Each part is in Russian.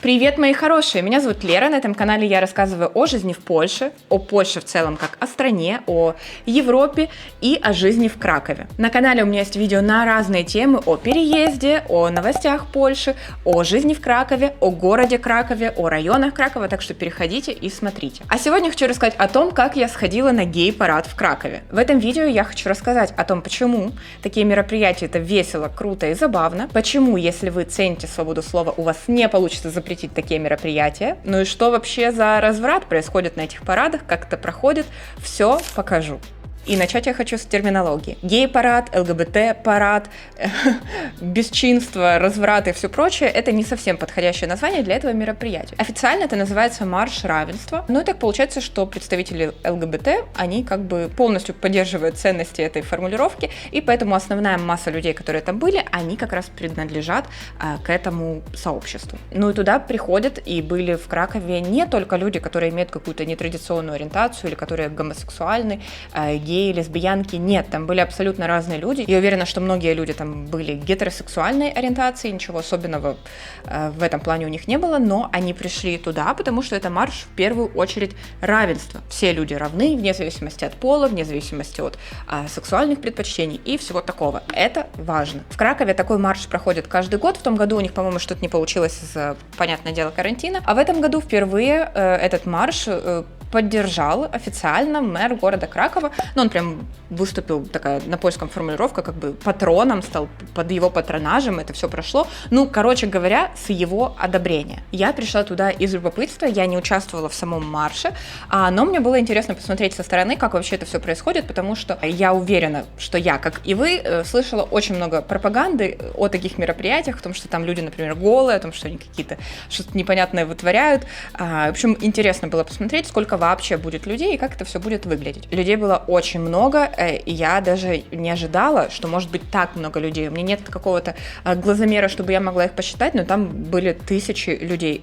Привет, мои хорошие! Меня зовут Лера. На этом канале я рассказываю о жизни в Польше, о Польше в целом как о стране, о Европе и о жизни в Кракове. На канале у меня есть видео на разные темы о переезде, о новостях Польши, о жизни в Кракове, о городе Кракове, о районах Кракова, так что переходите и смотрите. А сегодня хочу рассказать о том, как я сходила на гей-парад в Кракове. В этом видео я хочу рассказать о том, почему такие мероприятия это весело, круто и забавно, почему, если вы цените свободу слова, у вас не получится запретить такие мероприятия, ну и что вообще за разврат происходит на этих парадах, как это проходит, все покажу. И начать я хочу с терминологии. Гей-парад, ЛГБТ-парад, бесчинство, разврат и все прочее – это не совсем подходящее название для этого мероприятия. Официально это называется марш равенства, но и так получается, что представители ЛГБТ, они как бы полностью поддерживают ценности этой формулировки, и поэтому основная масса людей, которые там были, они как раз принадлежат к этому сообществу. Ну и туда приходят и были в Кракове не только люди, которые имеют какую-то нетрадиционную ориентацию или которые гомосексуальны, геи, лесбиянки, нет, там были абсолютно разные люди. Я уверена, что многие люди там были гетеросексуальной ориентации, ничего особенного в этом плане у них не было, но они пришли туда, потому что это марш в первую очередь равенства. Все люди равны, вне зависимости от пола, вне зависимости от сексуальных предпочтений и всего такого. Это важно. В Кракове такой марш проходит каждый год. В том году у них, по-моему, что-то не получилось из-за, понятное дело, карантина. А в этом году впервые этот марш поддержал официально мэр города Кракова. Ну, он прям выступил, такая на польском формулировка, как бы патроном, стал под его патронажем, это все прошло. Ну, короче говоря, с его одобрения. Я пришла туда из любопытства, я не участвовала в самом марше, но мне было интересно посмотреть со стороны, как вообще это все происходит, потому что я уверена, что я, как и вы, слышала очень много пропаганды о таких мероприятиях, о том, что там люди, например, голые, о том, что они какие-то что-то непонятное вытворяют. В общем, интересно было посмотреть, сколько вообще будет людей и как это все будет выглядеть. Людей было очень много, и я даже не ожидала, что может быть так много людей. У меня нет какого-то глазомера, чтобы я могла их посчитать, но там были тысячи людей.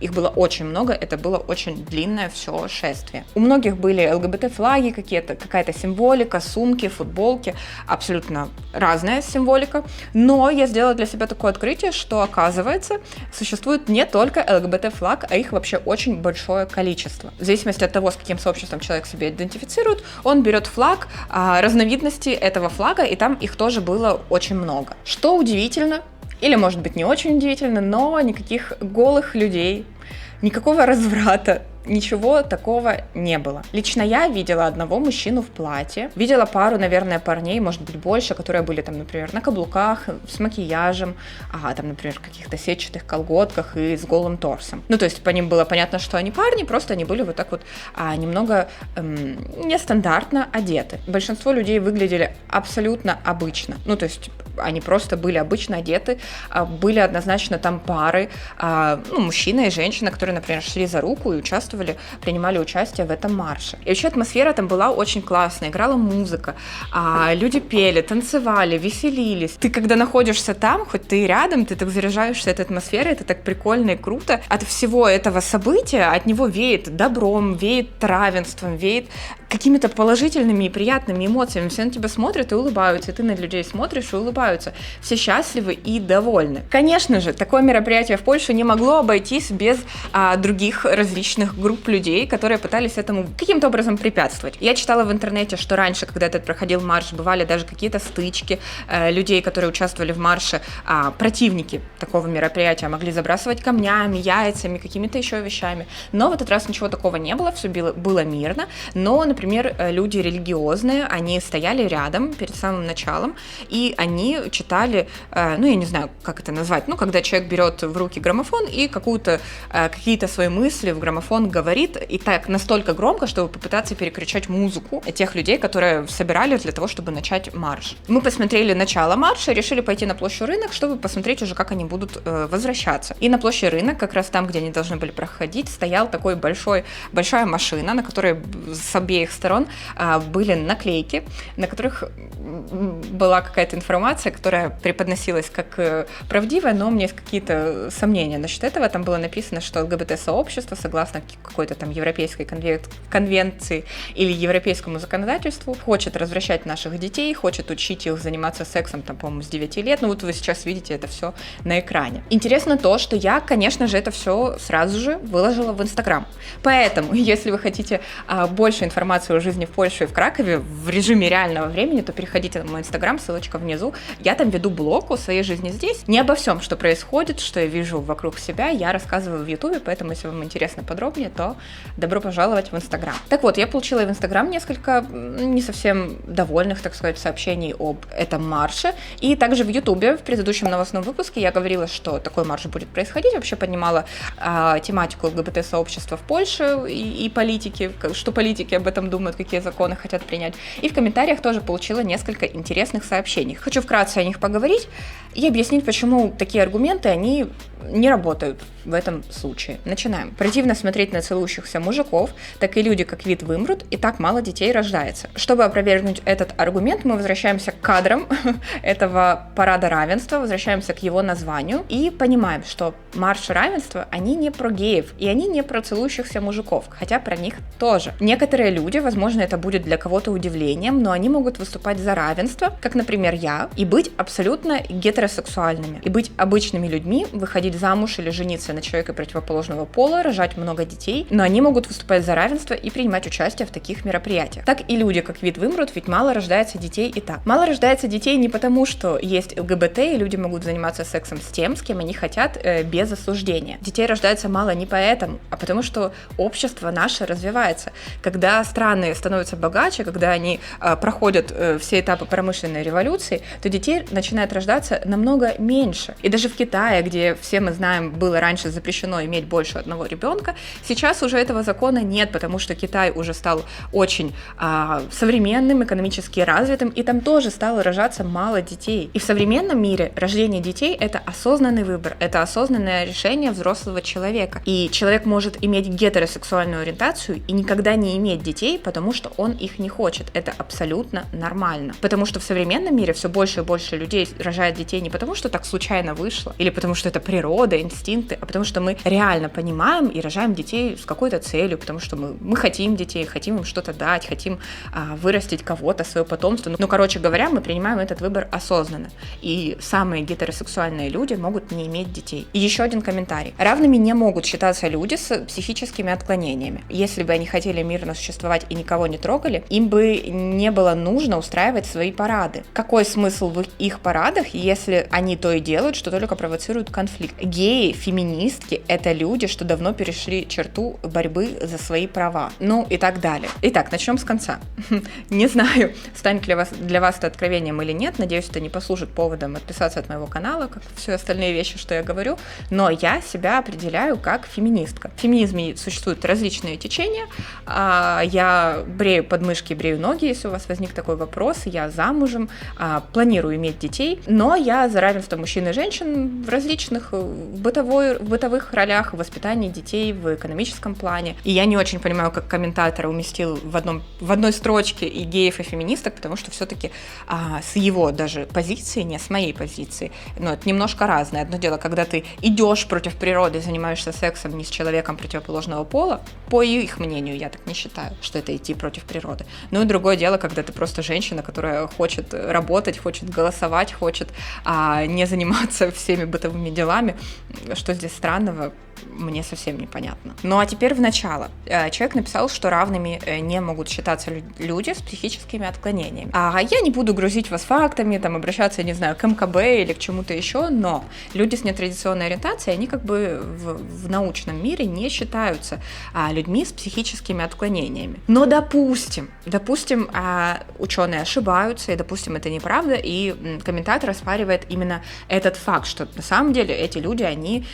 Их было очень много, это было очень длинное все шествие. У многих были ЛГБТ-флаги какая-то символика, сумки, футболки, абсолютно разная символика. Но я сделала для себя такое открытие, что, оказывается, существует не только ЛГБТ-флаг, а их вообще очень большое количество. В зависимости от того, с каким сообществом человек себя идентифицирует, он берет флаг, разновидности этого флага, и там их тоже было очень много. Что удивительно, или, может быть, не очень удивительно, но никаких голых людей, никакого разврата, ничего такого не было. Лично я видела одного мужчину в платье, видела пару, наверное, парней, может быть, больше, которые были там, например, на каблуках, с макияжем, там, например, в каких-то сетчатых колготках и с голым торсом. Ну, то есть по ним было понятно, что они парни, просто они были вот так вот немного нестандартно одеты. Большинство людей выглядели абсолютно обычно. Ну, то есть они просто были обычно одеты, были однозначно там пары, мужчина и женщина, которые, например, шли за руку и принимали участие в этом марше. И вообще атмосфера там была очень классная, играла музыка, люди пели, танцевали, веселились. Ты когда находишься там, хоть ты и рядом, ты так заряжаешься этой атмосферой, это так прикольно и круто. От всего этого события, от него веет добром, веет равенством, веет какими-то положительными и приятными эмоциями. Все на тебя смотрят и улыбаются, и ты на людей смотришь и улыбаются. Все счастливы и довольны. Конечно же, такое мероприятие в Польше не могло обойтись без других различных групп людей, которые пытались этому каким-то образом препятствовать. Я читала в интернете, что раньше, когда этот проходил марш, бывали даже какие-то стычки людей, которые участвовали в марше, противники такого мероприятия могли забрасывать камнями, яйцами, какими-то еще вещами. Но в этот раз ничего такого не было, все было мирно. Но, например, люди религиозные, они стояли рядом перед самым началом, и они читали, я не знаю, как это назвать, когда человек берет в руки граммофон и какие-то свои мысли в граммофон говорит, и так настолько громко, чтобы попытаться перекричать музыку тех людей, которые собирались для того, чтобы начать марш. Мы посмотрели начало марша, решили пойти на площадь Рынок, чтобы посмотреть уже, как они будут возвращаться. И на площади Рынок, как раз там, где они должны были проходить, стоял такой большая машина, на которой с обеих сторон были наклейки, на которых была какая-то информация, которая преподносилась как правдивая, но у меня есть какие-то сомнения насчет этого. Там было написано, что ЛГБТ-сообщество, согласно какой-то там европейской конвенции или европейскому законодательству, хочет развращать наших детей, хочет учить их заниматься сексом, там, по-моему, с 9 лет. Ну вот вы сейчас видите это все на экране. Интересно то, что я, конечно же, это все сразу же выложила в Инстаграм. Поэтому, если вы хотите больше информации о жизни в Польше и в Кракове в режиме реального времени, то переходите на мой Инстаграм, ссылочка внизу. Я там веду блог о своей жизни здесь. Не обо всем, что происходит, что я вижу вокруг себя, я рассказываю в Ютубе, поэтому, если вам интересно подробнее, то добро пожаловать в Инстаграм. Так вот, я получила в Инстаграм несколько не совсем довольных, так сказать, сообщений об этом марше. И также в Ютубе в предыдущем новостном выпуске я говорила, что такой марш будет происходить. Вообще поднимала тематику ЛГБТ-сообщества в Польше и политики, что политики об этом думают, какие законы хотят принять. И в комментариях тоже получила несколько интересных сообщений. Хочу вкратце о них поговорить и объяснить, почему такие аргументы, они не работают в этом случае. Начинаем. Противно смотреть на целующихся мужиков, так и люди как вид вымрут, и так мало детей рождается. Чтобы опровергнуть этот аргумент, мы возвращаемся к кадрам этого парада равенства, возвращаемся к его названию и понимаем, что марши равенства, они не про геев, и они не про целующихся мужиков, хотя про них тоже. Некоторые люди, возможно, это будет для кого-то удивлением, но они могут выступать за равенство, как, например, я, и быть абсолютно гетеросексуальными, и быть обычными людьми, выходить замуж или жениться на человека противоположного пола, рожать много детей, но они могут выступать за равенство и принимать участие в таких мероприятиях. Так и люди как вид вымрут, ведь мало рождается детей и так. Мало рождается детей не потому, что есть ЛГБТ, и люди могут заниматься сексом с тем, с кем они хотят, без осуждения. Детей рождается мало не поэтому, а потому что общество наше развивается. Когда страны становятся богаче, когда они проходят все этапы промышленной революции, то детей начинает рождаться намного меньше. И даже в Китае, где все мы знаем, было раньше запрещено иметь больше одного ребенка, сейчас уже этого закона нет, потому что Китай уже стал очень современным, экономически развитым, и там тоже стало рожаться мало детей. И в современном мире рождение детей — это осознанный выбор, это осознанное решение взрослого человека. И человек может иметь гетеросексуальную ориентацию и никогда не иметь детей, потому что он их не хочет. Это абсолютно нормально. Потому что в современном мире все больше и больше людей рожают детей не потому, что так случайно вышло, или потому что это природа, инстинкты, а потому что мы реально понимаем и рожаем детей с какой-то целью, потому что мы хотим детей, хотим им что-то дать, хотим вырастить кого-то, свое потомство. Ну, короче говоря, мы принимаем этот выбор осознанно. И самые гетеросексуальные люди могут не иметь детей. И еще один комментарий. Равными не могут считаться люди с психическими отклонениями. Если бы они хотели мирно существовать и никого не трогали, им бы не было нужно устраивать свои парады. Какой смысл в их парадах, если они то и делают, что только провоцируют конфликт? Геи, феминистки — это люди, что давно перешли черту борьбы за свои права. Ну и так далее. Итак, начнем с конца. Не знаю, станет ли для вас это откровением или нет. Надеюсь, это не послужит поводом отписаться от моего канала, как все остальные вещи, что я говорю. Но я себя определяю как феминистка. В феминизме существуют различные течения. Я брею подмышки, брею ноги, если у вас возник такой вопрос. Я замужем, планирую иметь детей, но я за равенство мужчин и женщин в различных бытовых ролях, в воспитании детей, в экономическом плане. И я не очень понимаю, как комментатор уместил в одной строчке и геев, и феминисток, потому что все-таки с его даже позиции, не с моей позиции, но это немножко разное. Одно дело, когда ты идешь против природы, занимаешься сексом не с человеком противоположного пола, по их мнению, я так не считаю, что это идти против природы. Ну и другое дело, когда ты просто женщина, которая хочет работать, хочет голосовать, хочет не заниматься всеми бытовыми делами. Что здесь странного, мне совсем непонятно. Ну а теперь в начало. Человек написал, что равными не могут считаться люди с психическими отклонениями. А я не буду грузить вас фактами, там, обращаться, не знаю, к МКБ или к чему-то еще, но люди с нетрадиционной ориентацией, они как бы в научном мире не считаются людьми с психическими отклонениями. Но допустим, ученые ошибаются, и допустим, это неправда, и комментатор оспаривает именно этот факт, что на самом деле эти люди, они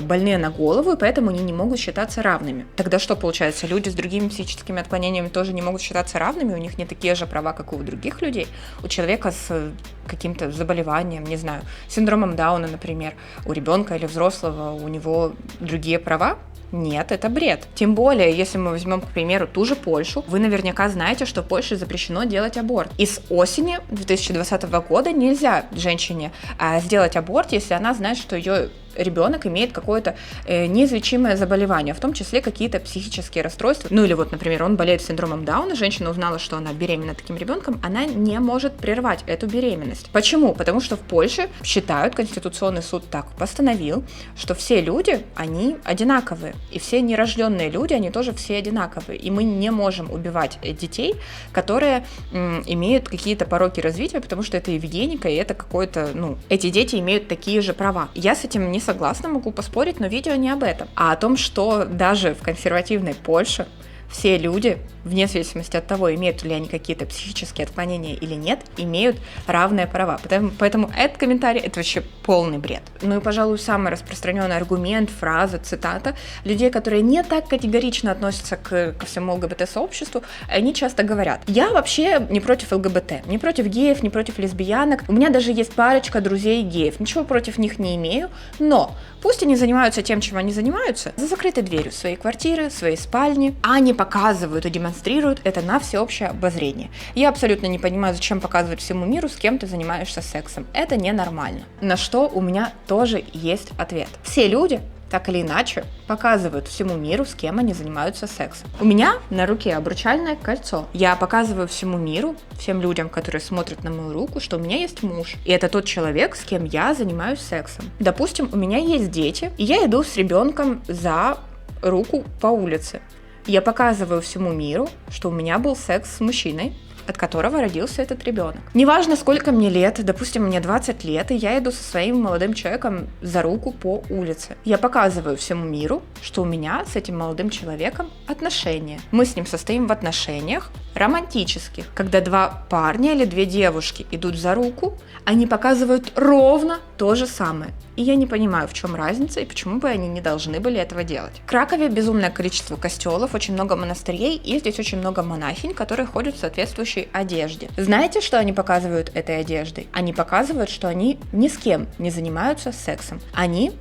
больные на голову, и поэтому они не могут считаться равными. Тогда что получается? Люди с другими психическими отклонениями тоже не могут считаться равными, у них не такие же права, как и у других людей. У человека с каким-то заболеванием, не знаю, синдромом Дауна, например, у ребенка или взрослого, у него другие права. Нет, это бред. Тем более, если мы возьмем, к примеру, ту же Польшу, вы наверняка знаете, что в Польше запрещено делать аборт. И с осени 2020 года нельзя женщине сделать аборт, если она знает, что ее ребенок имеет какое-то неизлечимое заболевание, в том числе какие-то психические расстройства. Ну или вот, например, он болеет синдромом Дауна, женщина узнала, что она беременна таким ребенком, она не может прервать эту беременность. Почему? Потому что в Польше считают, Конституционный суд так постановил, что все люди, они одинаковые, и все нерожденные люди, они тоже все одинаковые, и мы не можем убивать детей, которые имеют какие-то пороки развития, потому что это евгеника, и это какое-то, эти дети имеют такие же права. Я с этим не согласна, могу поспорить, но видео не об этом, а о том, что даже в консервативной Польше все люди, вне зависимости от того, имеют ли они какие-то психические отклонения или нет, имеют равные права. Поэтому этот комментарий — это вообще полный бред. Ну и, пожалуй, самый распространенный аргумент, фраза, цитата людей, которые не так категорично относятся ко всему ЛГБТ-сообществу, они часто говорят: я вообще не против ЛГБТ, не против геев, не против лесбиянок, у меня даже есть парочка друзей геев, ничего против них не имею, но пусть они занимаются тем, чем они занимаются, за закрытой дверью своей квартиры, своей спальни, а не показывают и демонстрируют это на всеобщее обозрение. Я абсолютно не понимаю, зачем показывать всему миру, с кем ты занимаешься сексом. Это ненормально. На что у меня тоже есть ответ. Все люди так или иначе показывают всему миру, с кем они занимаются сексом. У меня на руке обручальное кольцо. Я показываю всему миру, всем людям, которые смотрят на мою руку, что у меня есть муж. И это тот человек, с кем я занимаюсь сексом. Допустим, у меня есть дети, и я иду с ребенком за руку по улице. Я показываю всему миру, что у меня был секс с мужчиной, от которого родился этот ребенок. Неважно, сколько мне лет, допустим, мне 20 лет, и я иду со своим молодым человеком за руку по улице. Я показываю всему миру, что у меня с этим молодым человеком отношения. Мы с ним состоим в отношениях романтических. Когда два парня или две девушки идут за руку, они показывают ровно то же самое. И я не понимаю, в чем разница и почему бы они не должны были этого делать. В Кракове безумное количество костелов, очень много монастырей, и здесь очень много монахинь, которые ходят в соответствующей одежде. Знаете, что они показывают этой одеждой? Они показывают, что они ни с кем не занимаются сексом. Они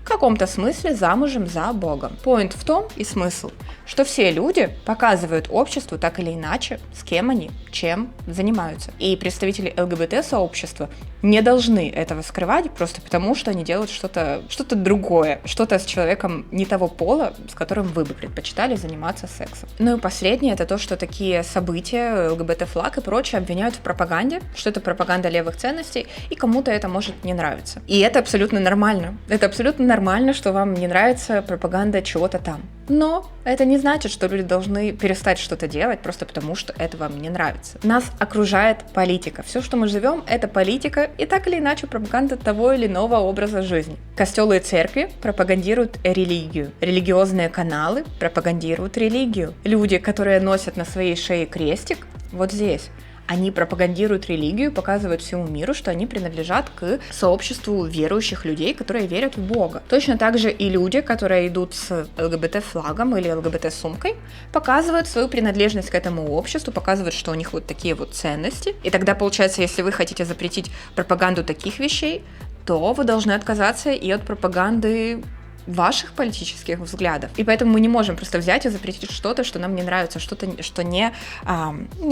в каком-то смысле замужем за Богом. Поинт в том и смысл, что все люди показывают обществу так или иначе, с кем они, чем занимаются. И представители ЛГБТ-сообщества не должны этого скрывать просто потому, что они делают что-то другое, что-то с человеком не того пола, с которым вы бы предпочитали заниматься сексом. Ну и последнее — это то, что такие события, ЛГБТ-флаг и прочее обвиняют в пропаганде, что это пропаганда левых ценностей, и кому-то это может не нравиться. И это абсолютно нормально. Это абсолютно нормально, что вам не нравится пропаганда чего-то там. Но это не значит, что люди должны перестать что-то делать просто потому, что это вам не нравится. Нас окружает политика. Все, что мы живем, это политика и так или иначе пропаганда того или иного образа жизни. Костелы и церкви пропагандируют религию. Религиозные каналы пропагандируют религию. Люди, которые носят на своей шее крестик, вот здесь, они пропагандируют религию, показывают всему миру, что они принадлежат к сообществу верующих людей, которые верят в Бога. Точно так же и люди, которые идут с ЛГБТ-флагом или ЛГБТ-сумкой, показывают свою принадлежность к этому обществу, показывают, что у них вот такие вот ценности. И тогда, получается, если вы хотите запретить пропаганду таких вещей, то вы должны отказаться и от пропаганды ваших политических взглядов. И поэтому мы не можем просто взять и запретить что-то, что нам не нравится, что-то, что не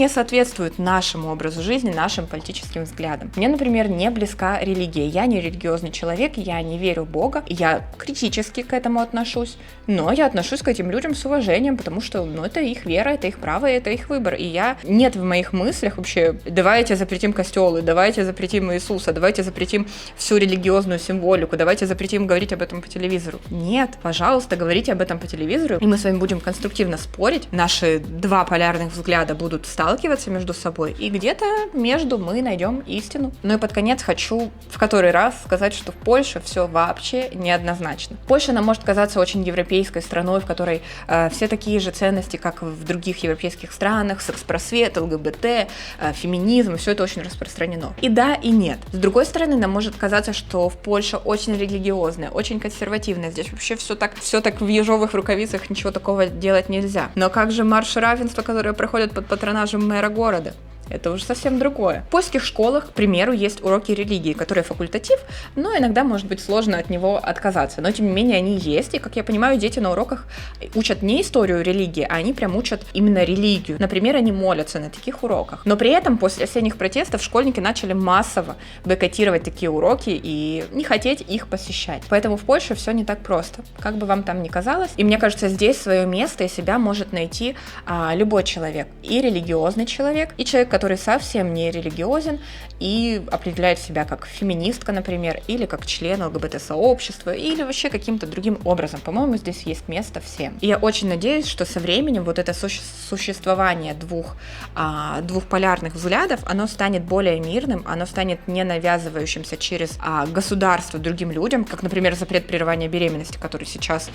соответствует нашему образу жизни, нашим политическим взглядам. Мне, например, не близка религия. Я не религиозный человек, я не верю в Бога, я критически к этому отношусь, но я отношусь к этим людям с уважением, потому что, это их вера, это их право, это их выбор. И нет в моих мыслях вообще: давайте запретим костелы, давайте запретим Иисуса, давайте запретим всю религиозную символику, давайте запретим говорить об этом по телевизору. Нет, пожалуйста, говорите об этом по телевизору, и мы с вами будем конструктивно спорить. Наши два полярных взгляда будут сталкиваться между собой, и где-то между мы найдем истину. Ну и под конец хочу в который раз сказать, что в Польше все вообще неоднозначно. Польша нам может казаться очень европейской страной, в которой все такие же ценности, как в других европейских странах: секс-просвет, ЛГБТ, феминизм, все это очень распространено. И да, и нет. С другой стороны, нам может казаться, что в Польше очень религиозная, очень консервативная. Здесь вообще все так в ежовых рукавицах, ничего такого делать нельзя. Но как же марши равенства, которые проходят под патронажем мэра города? это уже совсем другое. В польских школах, к примеру, есть уроки религии, которые факультатив, но иногда может быть сложно от него отказаться. Но, тем не менее, они есть, и, как я понимаю, дети на уроках учат не историю религии, а они прям учат именно религию. Например, они молятся на таких уроках. Но при этом после осенних протестов школьники начали массово бойкотировать такие уроки и не хотеть их посещать. Поэтому в Польше все не так просто, как бы вам там ни казалось. И мне кажется, здесь свое место и себя может найти любой человек. И религиозный человек, и человек, который совсем не религиозен и определяет себя как феминистка, например, или как член ЛГБТ-сообщества, или вообще каким-то другим образом. По-моему, здесь есть место всем. И я очень надеюсь, что со временем вот это существование двух полярных взглядов, оно станет более мирным, оно станет не навязывающимся через государство другим людям, как, например, запрет прерывания беременности, который сейчас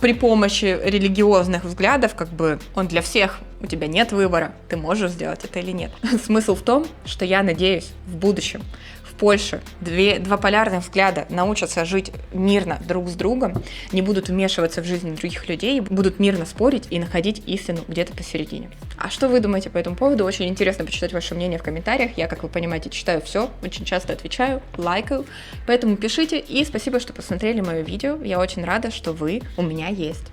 при помощи религиозных взглядов, как бы он для всех, у тебя нет выбора, ты можешь сделать это или нет. Смысл в том, что я надеюсь, в будущем в Польше два полярных взгляда научатся жить мирно друг с другом, не будут вмешиваться в жизнь других людей, будут мирно спорить и находить истину где-то посередине. А что вы думаете по этому поводу? Очень интересно почитать ваше мнение в комментариях. Я, как вы понимаете, читаю все, очень часто отвечаю, лайкаю, поэтому пишите, и спасибо, что посмотрели мое видео. Я очень рада, что вы у меня есть.